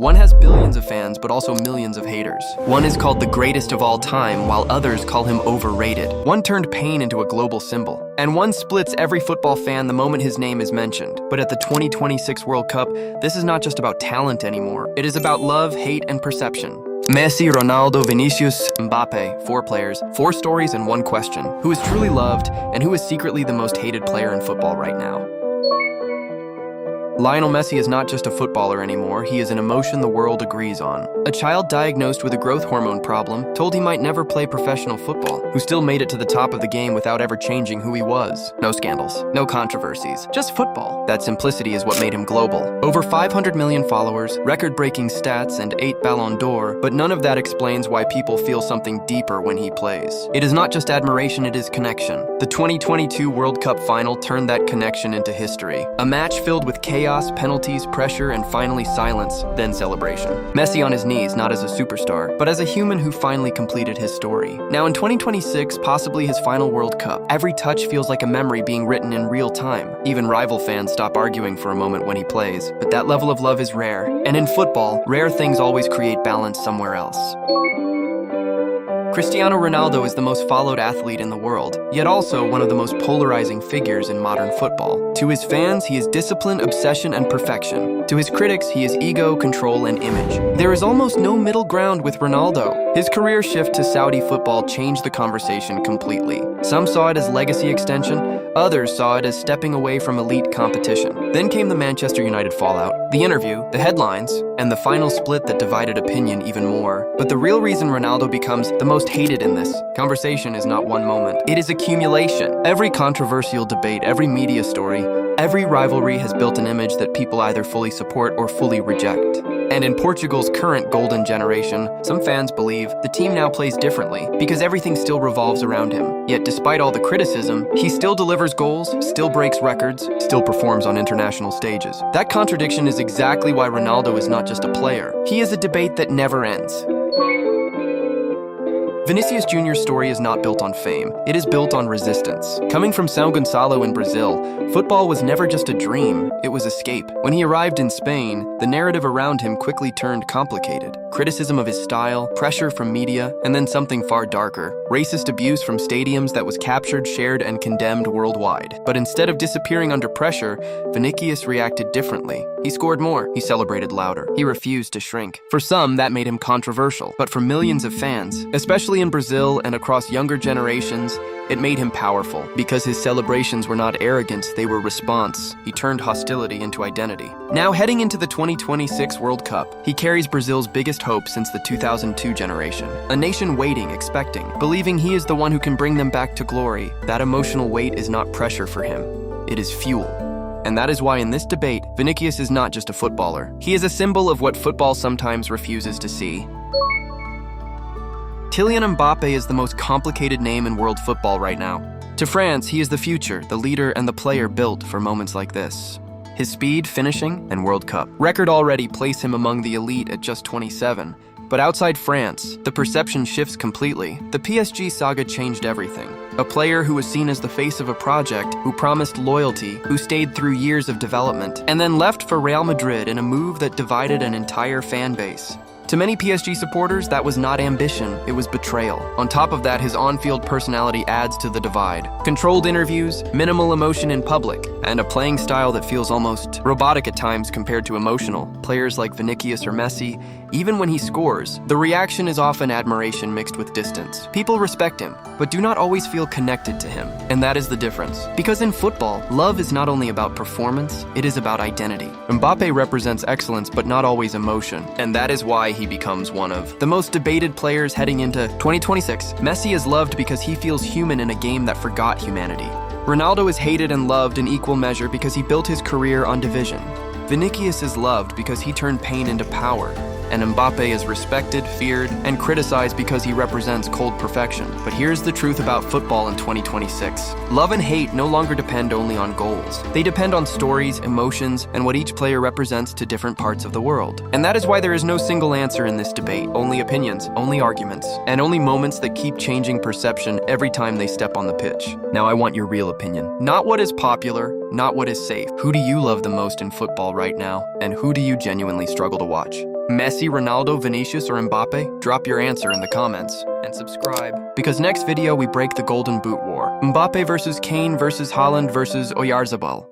One has billions of fans, but also millions of haters. One is called the greatest of all time, while others call him overrated. One turned pain into a global symbol. And one splits every football fan the moment his name is mentioned. But at the 2026 World Cup, this is not just about talent anymore. It is about love, hate, and perception. Messi, Ronaldo, Vinicius, Mbappe, 4 players, 4 stories, and 1 question. Who is truly loved, and who is secretly the most hated player in football right now? Lionel Messi is not just a footballer anymore, he is an emotion the world agrees on. A child diagnosed with a growth hormone problem, told he might never play professional football, who still made it to the top of the game without ever changing who he was. No scandals, no controversies, just football. That simplicity is what made him global. Over 500 million followers, record-breaking stats, and 8 Ballon d'Or, but none of that explains why people feel something deeper when he plays. It is not just admiration, it is connection. The 2022 World Cup final turned that connection into history. A match filled with chaos, penalties, pressure, and finally silence, then celebration. Messi on his knees, not as a superstar, but as a human who finally completed his story. Now in 2026, possibly his final World Cup, every touch feels like a memory being written in real time. Even rival fans stop arguing for a moment when he plays. But that level of love is rare. And in football, rare things always create balance somewhere else. Cristiano Ronaldo is the most followed athlete in the world, yet also one of the most polarizing figures in modern football. To his fans, he is discipline, obsession, and perfection. To his critics, he is ego, control, and image. There is almost no middle ground with Ronaldo. His career shift to Saudi football changed the conversation completely. Some saw it as legacy extension, others saw it as stepping away from elite competition. Then came the Manchester United fallout, the interview, the headlines, and the final split that divided opinion even more. But the real reason Ronaldo becomes the most hated in this conversation is not one moment. It is accumulation. Every controversial debate, every media story, every rivalry has built an image that people either fully support or fully reject. And in Portugal's current golden generation, some fans believe the team now plays differently because everything still revolves around him. Yet despite all the criticism, he still delivers goals, still breaks records, still performs on international stages. That contradiction is exactly why Ronaldo is not just a player. He is a debate that never ends. Vinicius Jr.'s story is not built on fame, it is built on resistance. Coming from São Gonçalo in Brazil, football was never just a dream, it was escape. When he arrived in Spain, the narrative around him quickly turned complicated. Criticism of his style, pressure from media, and then something far darker. Racist abuse from stadiums that was captured, shared, and condemned worldwide. But instead of disappearing under pressure, Vinicius reacted differently. He scored more, he celebrated louder, he refused to shrink. For some, that made him controversial, but for millions of fans, especially in Brazil and across younger generations, it made him powerful. Because his celebrations were not arrogance, they were response. He turned hostility into identity. Now heading into the 2026 World Cup, he carries Brazil's biggest hope since the 2002 generation. A nation waiting, expecting, believing he is the one who can bring them back to glory. That emotional weight is not pressure for him, it is fuel. And that is why in this debate, Vinicius is not just a footballer. He is a symbol of what football sometimes refuses to see. Kylian Mbappe is the most complicated name in world football right now. To France, he is the future, the leader, and the player built for moments like this. His speed, finishing, and World Cup record already place him among the elite at just 27. But outside France, the perception shifts completely. The PSG saga changed everything. A player who was seen as the face of a project, who promised loyalty, who stayed through years of development, and then left for Real Madrid in a move that divided an entire fan base. To many PSG supporters, that was not ambition, it was betrayal. On top of that, his on-field personality adds to the divide. Controlled interviews, minimal emotion in public, and a playing style that feels almost robotic at times compared to emotional. Players like Vinicius or Messi, even when he scores, the reaction is often admiration mixed with distance. People respect him, but do not always feel connected to him. And that is the difference. Because in football, love is not only about performance, it is about identity. Mbappe represents excellence, but not always emotion. And that is why he becomes one of the most debated players heading into 2026. Messi is loved because he feels human in a game that forgot humanity. Ronaldo is hated and loved in equal measure because he built his career on division. Vinicius is loved because he turned pain into power. And Mbappe is respected, feared, and criticized because he represents cold perfection. But here's the truth about football in 2026. Love and hate no longer depend only on goals. They depend on stories, emotions, and what each player represents to different parts of the world. And that is why there is no single answer in this debate. Only opinions, only arguments, and only moments that keep changing perception every time they step on the pitch. Now I want your real opinion. Not what is popular, not what is safe. Who do you love the most in football right now? And who do you genuinely struggle to watch? Messi, Ronaldo, Vinicius, or Mbappe? Drop your answer in the comments and subscribe, because next video we break the Golden Boot War. Mbappe versus Kane versus Haaland versus Oyarzabal.